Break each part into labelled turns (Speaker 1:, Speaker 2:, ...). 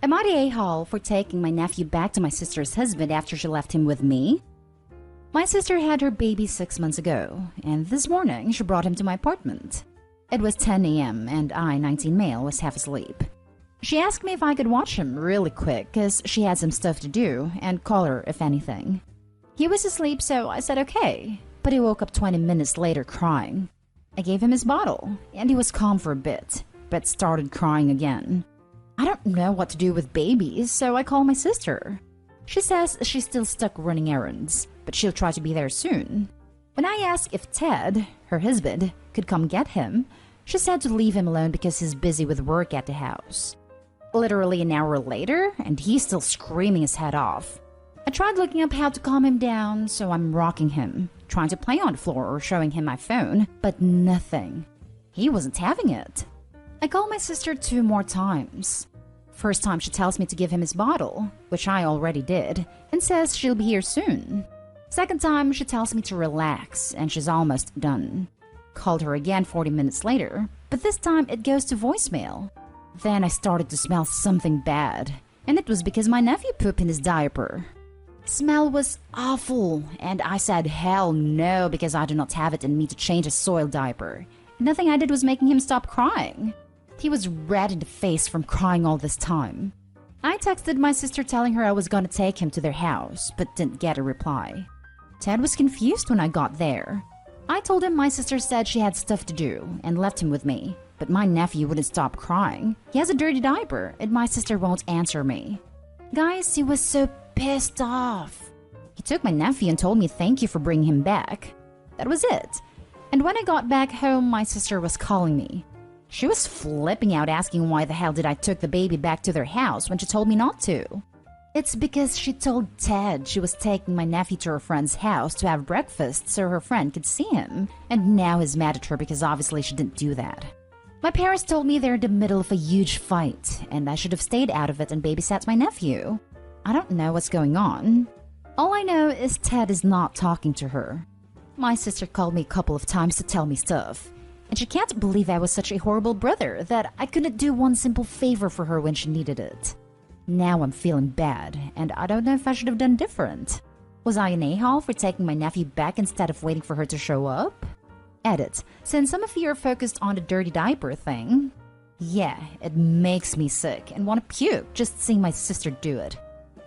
Speaker 1: Am I the a-hole for taking my nephew back to my sister's husband after she left him with me? My sister had her baby 6 months ago, and this morning she brought him to my apartment. It was 10 a.m. and I, 19 male, was half asleep. She asked me if I could watch him really quick because she had some stuff to do and call her if anything. He was asleep, so I said okay, but he woke up 20 minutes later crying. I gave him his bottle, and he was calm for a bit, but started crying again. I don't know what to do with babies, so I call my sister. She says she's still stuck running errands, but she'll try to be there soon. When I asked if Ted, her husband, could come get him, she said to leave him alone because he's busy with work at the house. Literally an hour later, and he's still screaming his head off. I tried looking up how to calm him down, so I'm rocking him, trying to play on the floor or showing him my phone, but nothing. He wasn't having it. I call my sister 2 more times. First time she tells me to give him his bottle, which I already did, and says she'll be here soon. Second time she tells me to relax, and she's almost done. Called her again 40 minutes later, but this time it goes to voicemail. Then I started to smell something bad, and it was because my nephew pooped in his diaper. Smell was awful, and I said hell no because I do not have it in me to change a soiled diaper. Nothing I did was making him stop crying. He was red in the face from crying all this time. I texted my sister telling her I was gonna take him to their house, but didn't get a reply. Ted was confused when I got there. I told him my sister said she had stuff to do and left him with me, but my nephew wouldn't stop crying. He has a dirty diaper and my sister won't answer me. Guys, he was so pissed off. He took my nephew and told me thank you for bringing him back. That was it. And when I got back home, my sister was calling me. She was flipping out asking why the hell did I took the baby back to their house when she told me not to. It's because she told Ted she was taking my nephew to her friend's house to have breakfast so her friend could see him, and now he's mad at her because obviously she didn't do that. My parents told me they're in the middle of a huge fight, and I should have stayed out of it and babysat my nephew. I don't know what's going on. All I know is Ted is not talking to her. My sister called me a couple of times to tell me stuff. And she can't believe I was such a horrible brother that I couldn't do one simple favor for her when she needed it. Now I'm feeling bad, and I don't know if I should have done different. Was I an a-hole for taking my nephew back instead of waiting for her to show up? Edit. Since some of you are focused on the dirty diaper thing, yeah, it makes me sick and want to puke just seeing my sister do it.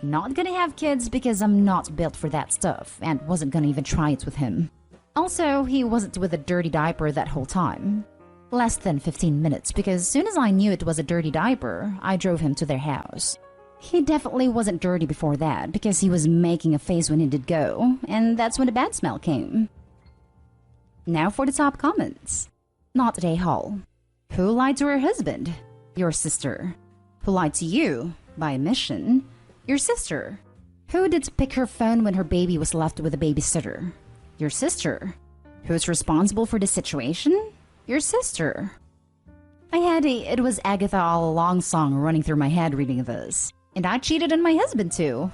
Speaker 1: Not gonna have kids because I'm not built for that stuff and wasn't gonna even try it with him. Also, he wasn't with a dirty diaper that whole time. Less than 15 minutes because as soon as I knew it was a dirty diaper, I drove him to their house. He definitely wasn't dirty before that because he was making a face when he did go, and that's when the bad smell came. Now for the top comments. Not a hole. Who lied to her husband? Your sister. Who lied to you? By omission? Your sister. Who did pick her phone when her baby was left with a babysitter? Your sister. Who's responsible for the situation? Your sister. I had a "It Was Agatha All Along" song running through my head reading this. And I cheated on my husband too.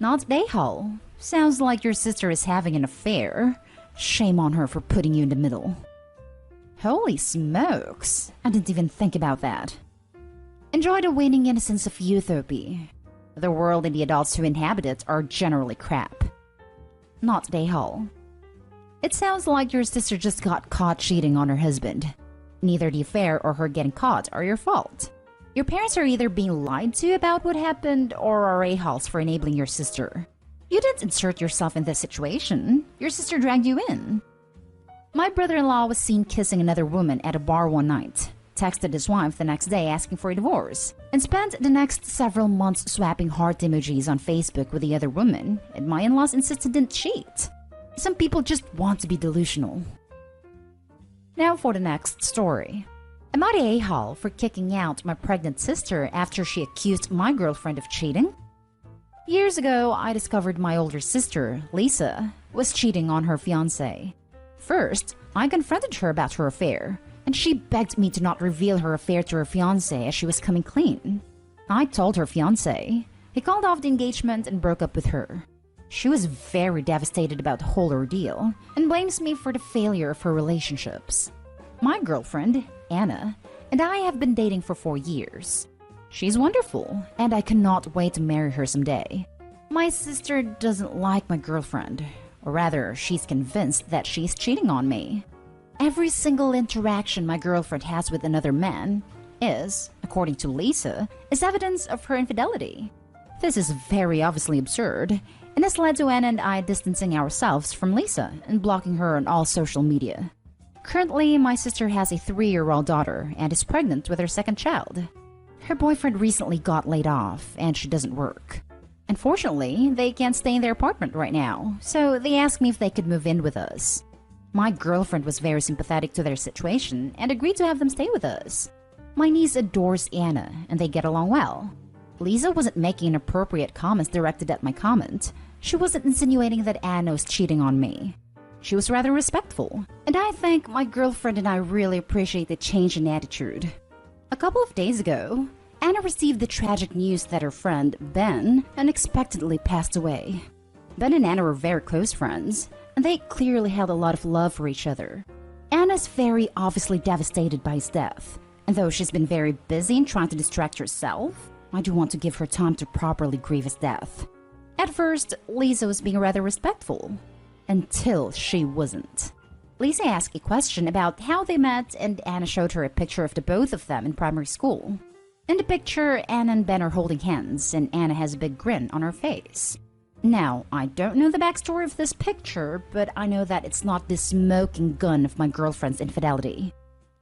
Speaker 1: Not a-hole. Sounds like your sister is having an affair. Shame on her for putting you in the middle. Holy smokes. I didn't even think about that. Enjoy the waning innocence of Utopia. The world and the adults who inhabit it are generally crap. Not a-hole. It sounds like your sister just got caught cheating on her husband. Neither the affair or her getting caught are your fault. Your parents are either being lied to about what happened or are a-holes for enabling your sister. You didn't insert yourself in this situation. Your sister dragged you in. My brother-in-law was seen kissing another woman at a bar one night, texted his wife the next day asking for a divorce, and spent the next several months swapping heart emojis on Facebook with the other woman, and my in-laws insisted didn't cheat. Some people just want to be delusional. Now for the next story. Am I the a-hole for kicking out my pregnant sister after she accused my girlfriend of cheating? Years ago, I discovered my older sister, Lisa, was cheating on her fiancé. First, I confronted her about her affair, and she begged me to not reveal her affair to her fiancé as she was coming clean. I told her fiancé. He called off the engagement and broke up with her. She was very devastated about the whole ordeal and blames me for the failure of her relationships. My girlfriend, Anna, and I have been dating for 4 years. She's wonderful, and I cannot wait to marry her someday. My sister doesn't like my girlfriend, or rather, she's convinced that she's cheating on me. Every single interaction my girlfriend has with another man is, according to Lisa, is evidence of her infidelity. This is very obviously absurd, and has led to Anna and I distancing ourselves from Lisa and blocking her on all social media. Currently, my sister has a 3-year-old daughter and is pregnant with her second child. Her boyfriend recently got laid off, and she doesn't work. Unfortunately, they can't stay in their apartment right now, so they asked me if they could move in with us. My girlfriend was very sympathetic to their situation and agreed to have them stay with us. My niece adores Anna, and they get along well. Lisa wasn't making inappropriate comments directed at my comment. She wasn't insinuating that Anna was cheating on me. She was rather respectful, and I think my girlfriend and I really appreciate the change in attitude. A couple of days ago, Anna received the tragic news that her friend, Ben, unexpectedly passed away. Ben and Anna were very close friends, and they clearly held a lot of love for each other. Anna's very obviously devastated by his death, and though she's been very busy in trying to distract herself, I do want to give her time to properly grieve his death. At first, Lisa was being rather respectful, until she wasn't. Lisa asked a question about how they met, and Anna showed her a picture of the both of them in primary school. In the picture, Anna and Ben are holding hands, and Anna has a big grin on her face. Now, I don't know the backstory of this picture, but I know that it's not the smoking gun of my girlfriend's infidelity.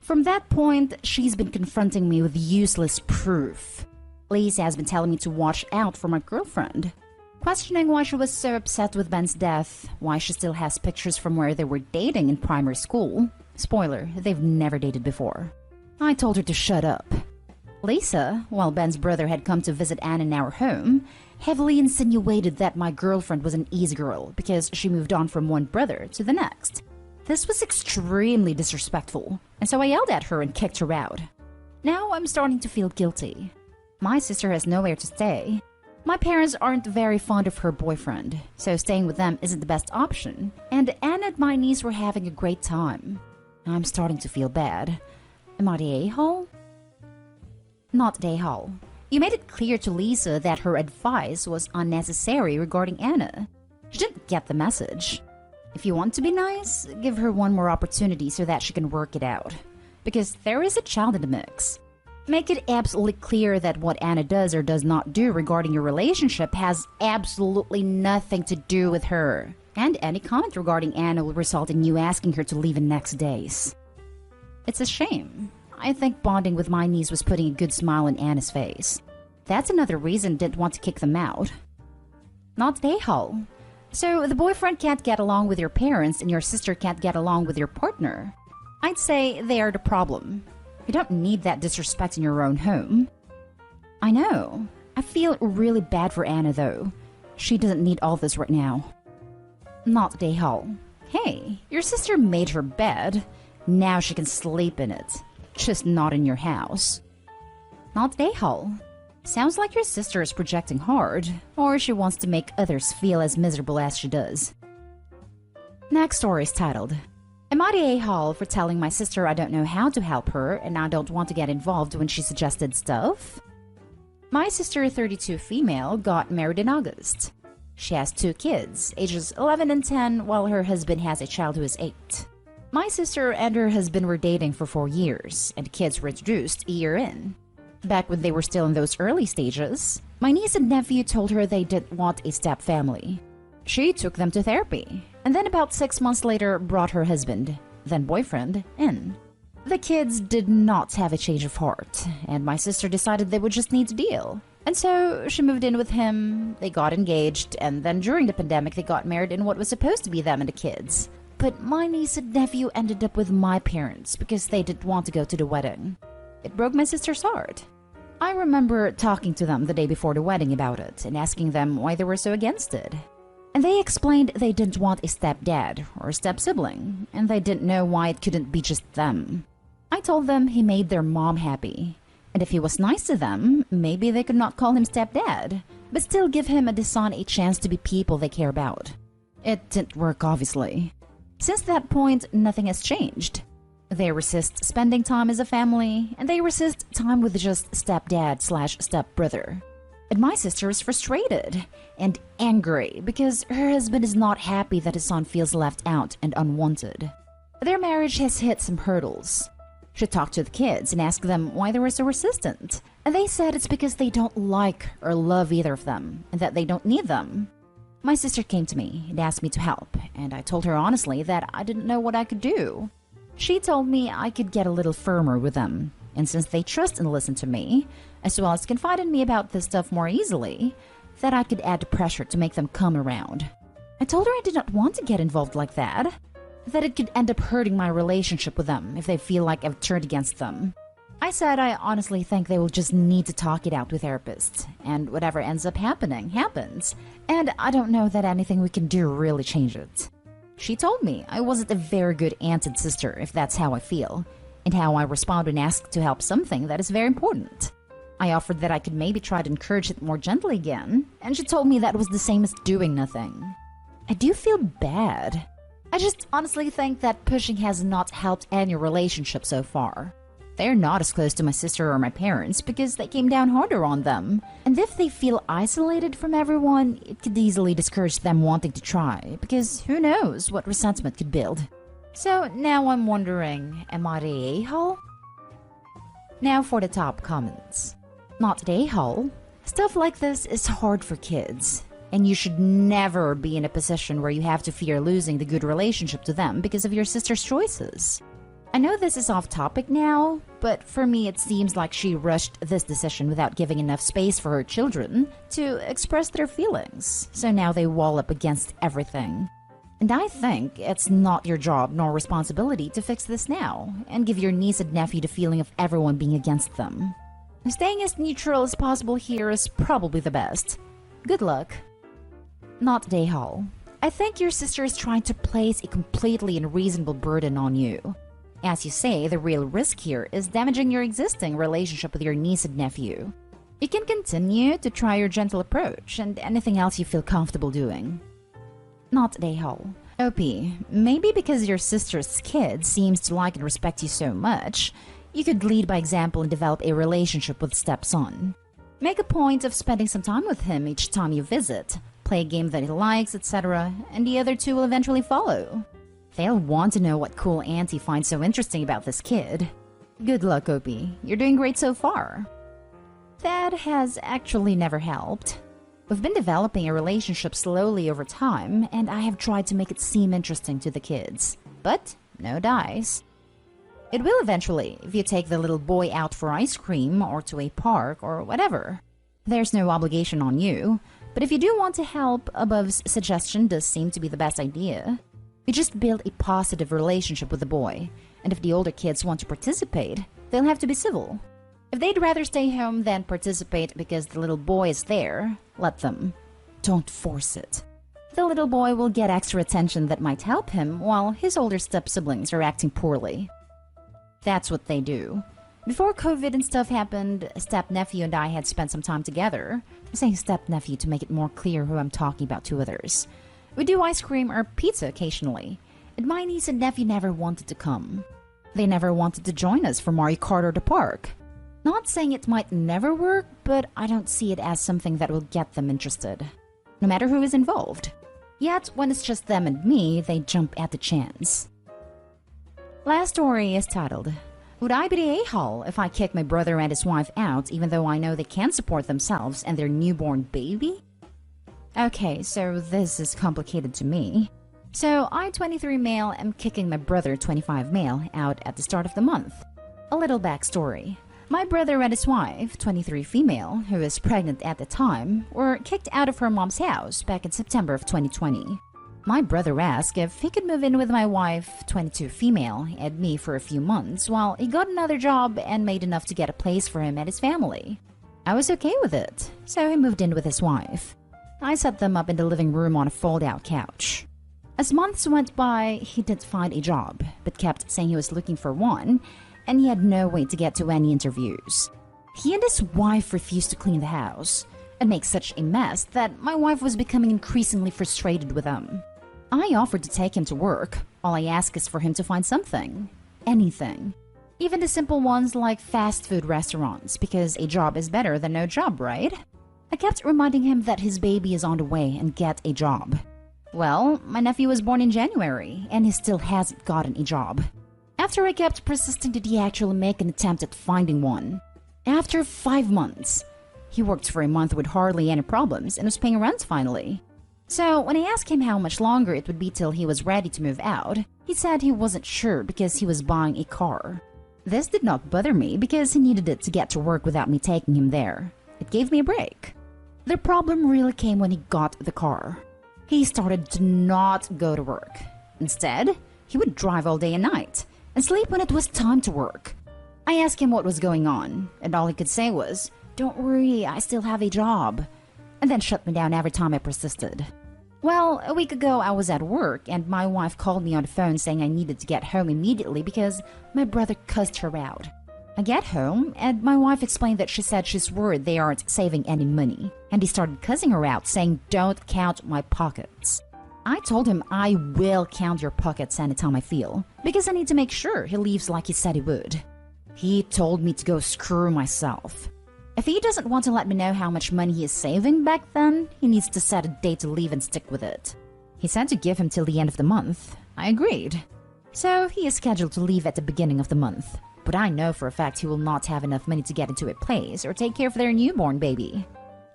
Speaker 1: From that point, she's been confronting me with useless proof. Lisa has been telling me to watch out for my girlfriend, questioning why she was so upset with Ben's death, why she still has pictures from where they were dating in primary school. Spoiler, they've never dated before. I told her to shut up. Lisa, while Ben's brother had come to visit Anna in our home, heavily insinuated that my girlfriend was an easy girl because she moved on from one brother to the next. This was extremely disrespectful, and so I yelled at her and kicked her out. Now I'm starting to feel guilty. My sister has nowhere to stay. My parents aren't very fond of her boyfriend, so staying with them isn't the best option, and Anna and my niece were having a great time. I'm starting to feel bad. Am I the a-hole? Not the a-hole. You made it clear to Lisa that her advice was unnecessary regarding Anna. She didn't get the message. If you want to be nice, give her one more opportunity so that she can work it out. Because there is a child in the mix. Make it absolutely clear that what Anna does or does not do regarding your relationship has absolutely nothing to do with her. And any comment regarding Anna will result in you asking her to leave in next days. It's a shame. I think bonding with my niece was putting a good smile on Anna's face. That's another reason I didn't want to kick them out. Not the a-hole. So the boyfriend can't get along with your parents and your sister can't get along with your partner. I'd say they are the problem. You don't need that disrespect in your own home. I know. I feel really bad for Anna though. She doesn't need all this right now. Not the a-hole. Hey, your sister made her bed. Now she can sleep in it. Just not in your house. Not the a-hole. Sounds like your sister is projecting hard, or she wants to make others feel as miserable as she does. Next story is titled, Am I the a-hole for telling my sister I don't know how to help her and I don't want to get involved when she suggested stuff? My sister, 32 female, got married in August. She has 2 kids, ages 11 and 10, while her husband has a child who is 8. My sister and her husband were dating for 4 years, and the kids were introduced a year in. Back when they were still in those early stages, my niece and nephew told her they didn't want a step family. She took them to therapy, and then about 6 months later brought her husband, then boyfriend, in. The kids did not have a change of heart, and my sister decided they would just need to deal. And so she moved in with him, they got engaged, and then during the pandemic they got married in what was supposed to be them and the kids. But my niece and nephew ended up with my parents because they didn't want to go to the wedding. It broke my sister's heart. I remember talking to them the day before the wedding about it and asking them why they were so against it. And they explained they didn't want a stepdad or a step-sibling, and they didn't know why it couldn't be just them. I told them he made their mom happy, and if he was nice to them, maybe they could not call him stepdad, but still give him and his son a chance to be people they care about. It didn't work, obviously. Since that point, nothing has changed. They resist spending time as a family, and they resist time with just stepdad/stepbrother. And my sister is frustrated and angry because her husband is not happy that his son feels left out and unwanted. Their marriage has hit some hurdles. She talked to the kids and asked them why they were so resistant, and they said it's because they don't like or love either of them and that they don't need them. My sister came to me and asked me to help, and I told her honestly that I didn't know what I could do. She told me I could get a little firmer with them, and since they trust and listen to me, as well as confide in me about this stuff more easily, that I could add pressure to make them come around. I told her I did not want to get involved like that it could end up hurting my relationship with them if they feel like I've turned against them. I said I honestly think they will just need to talk it out with therapists, and whatever ends up happening, happens, and I don't know that anything we can do really change it. She told me I wasn't a very good aunt and sister if that's how I feel, and how I respond when asked to help something that is very important. I offered that I could maybe try to encourage it more gently again, and she told me that was the same as doing nothing. I do feel bad. I just honestly think that pushing has not helped any relationship so far. They're not as close to my sister or my parents because they came down harder on them, and if they feel isolated from everyone, it could easily discourage them wanting to try, because who knows what resentment could build. So now I'm wondering, am I the a-hole? Now for the top comments. Not the a-hole. Stuff like this is hard for kids, and you should never be in a position where you have to fear losing the good relationship to them because of your sister's choices. I know this is off topic now, but for me it seems like she rushed this decision without giving enough space for her children to express their feelings, so now they wall up against everything. And I think it's not your job nor responsibility to fix this now and give your niece and nephew the feeling of everyone being against them. Staying as neutral as possible here is probably the best. Good luck. Not Dayhall. I think your sister is trying to place a completely unreasonable burden on you. As you say, the real risk here is damaging your existing relationship with your niece and nephew. You can continue to try your gentle approach and anything else you feel comfortable doing. Not Dayhall. OP, maybe because your sister's kid seems to like and respect you so much, you could lead by example and develop a relationship with stepson. Make a point of spending some time with him each time you visit, play a game that he likes, etc., and the other two will eventually follow. They'll want to know what cool auntie finds so interesting about this kid. Good luck, Opie. You're doing great so far. That has actually never helped. We've been developing a relationship slowly over time, and I have tried to make it seem interesting to the kids. But no dice. It will eventually, if you take the little boy out for ice cream or to a park or whatever. There's no obligation on you, but if you do want to help, Above's suggestion does seem to be the best idea. You just build a positive relationship with the boy, and if the older kids want to participate, they'll have to be civil. If they'd rather stay home than participate because the little boy is there, let them. Don't force it. The little boy will get extra attention that might help him while his older step-siblings are acting poorly. That's what they do. Before COVID and stuff happened, step-nephew and I had spent some time together. I'm saying step-nephew to make it more clear who I'm talking about to others. We do ice cream or pizza occasionally, and my niece and nephew never wanted to come. They never wanted to join us for Mario Kart or the park. Not saying it might never work, but I don't see it as something that will get them interested, no matter who is involved. Yet, when it's just them and me, they jump at the chance. Last story is titled, Would I be the a-hole if I kick my brother and his wife out even though I know they can't support themselves and their newborn baby? Okay, so this is complicated to me. So I, 23 male, am kicking my brother, 25 male, out at the start of the month. A little backstory. My brother and his wife, 23 female, who is pregnant at the time, were kicked out of her mom's house back in September of 2020. My brother asked if he could move in with my wife, 22 female, and me for a few months while he got another job and made enough to get a place for him and his family. I was okay with it, so he moved in with his wife. I set them up in the living room on a fold-out couch. As months went by, he didn't find a job, but kept saying he was looking for one, and he had no way to get to any interviews. He and his wife refused to clean the house, and make such a mess that my wife was becoming increasingly frustrated with him. I offered to take him to work. All I ask is for him to find something. anything. Even the simple ones like fast food restaurants, because a job is better than no job, right? I kept reminding him that his baby is on the way and get a job. Well, my nephew was born in January, and he still hasn't gotten a job. After I kept persisting, did he actually make an attempt at finding one? After 5 months, he worked for a month with hardly any problems and was paying rent finally. So when I asked him how much longer it would be till he was ready to move out, he said he wasn't sure because he was buying a car. This did not bother me because he needed it to get to work without me taking him there. It gave me a break. The problem really came when he got the car. He started to not go to work. Instead, he would drive all day and night and sleep when it was time to work. I asked him what was going on, and all he could say was, "Don't worry, I still have a job," and then shut me down every time I persisted. Well, a week ago I was at work and my wife called me on the phone saying I needed to get home immediately because my brother cussed her out. I get home and my wife explained that she said she's worried they aren't saving any money, and he started cussing her out saying, "Don't count my pockets." I told him I will count your pockets anytime I feel, because I need to make sure he leaves like he said he would. He told me to go screw myself. If he doesn't want to let me know how much money he is saving back then, he needs to set a date to leave and stick with it. He said to give him till the end of the month. I agreed. So he is scheduled to leave at the beginning of the month. But I know for a fact he will not have enough money to get into a place or take care of their newborn baby.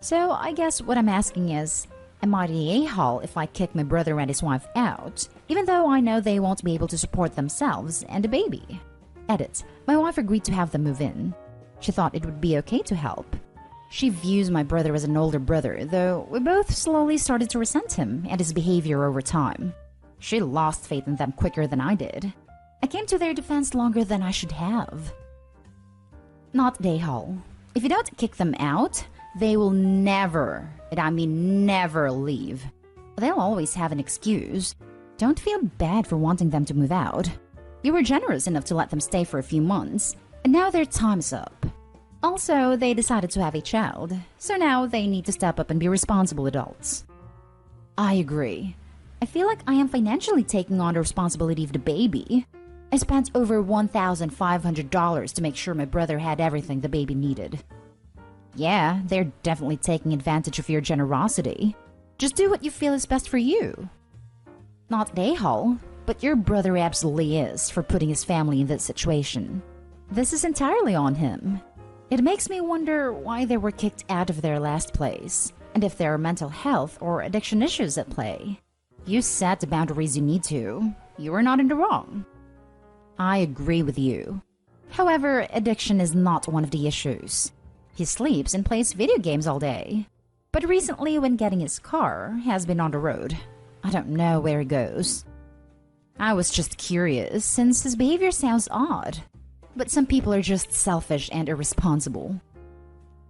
Speaker 1: So I guess what I'm asking is, am I the a-hole if I kick my brother and his wife out, even though I know they won't be able to support themselves and the baby? Edit. My wife agreed to have them move in. She thought it would be okay to help. She views my brother as an older brother, though we both slowly started to resent him and his behavior over time. She lost faith in them quicker than I did. I came to their defense longer than I should have. Not a-hole. If you don't kick them out, they will never, and I mean never, leave. They'll always have an excuse. Don't feel bad for wanting them to move out. You were generous enough to let them stay for a few months, and now their time's up. Also, they decided to have a child, so now they need to step up and be responsible adults. I agree. I feel like I am financially taking on the responsibility of the baby. I spent over $1,500 to make sure my brother had everything the baby needed. Yeah, they're definitely taking advantage of your generosity. Just do what you feel is best for you. Not a-hole, but your brother absolutely is for putting his family in this situation. This is entirely on him. It makes me wonder why they were kicked out of their last place, and if there are mental health or addiction issues at play. You set the boundaries you need to. You are not in the wrong. I agree with you. However, addiction is not one of the issues. He sleeps and plays video games all day. But recently, when getting his car, has been on the road. I don't know where he goes. I was just curious, since his behavior sounds odd. But some people are just selfish and irresponsible.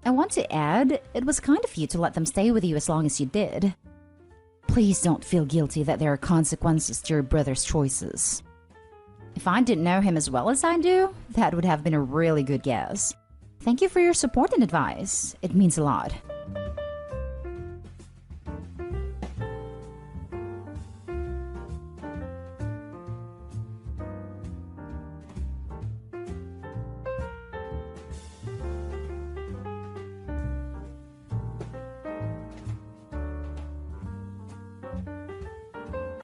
Speaker 1: I want to add, it was kind of you to let them stay with you as long as you did. Please don't feel guilty that there are consequences to your brother's choices. If I didn't know him as well as I do, that would have been a really good guess. Thank you for your support and advice. It means a lot.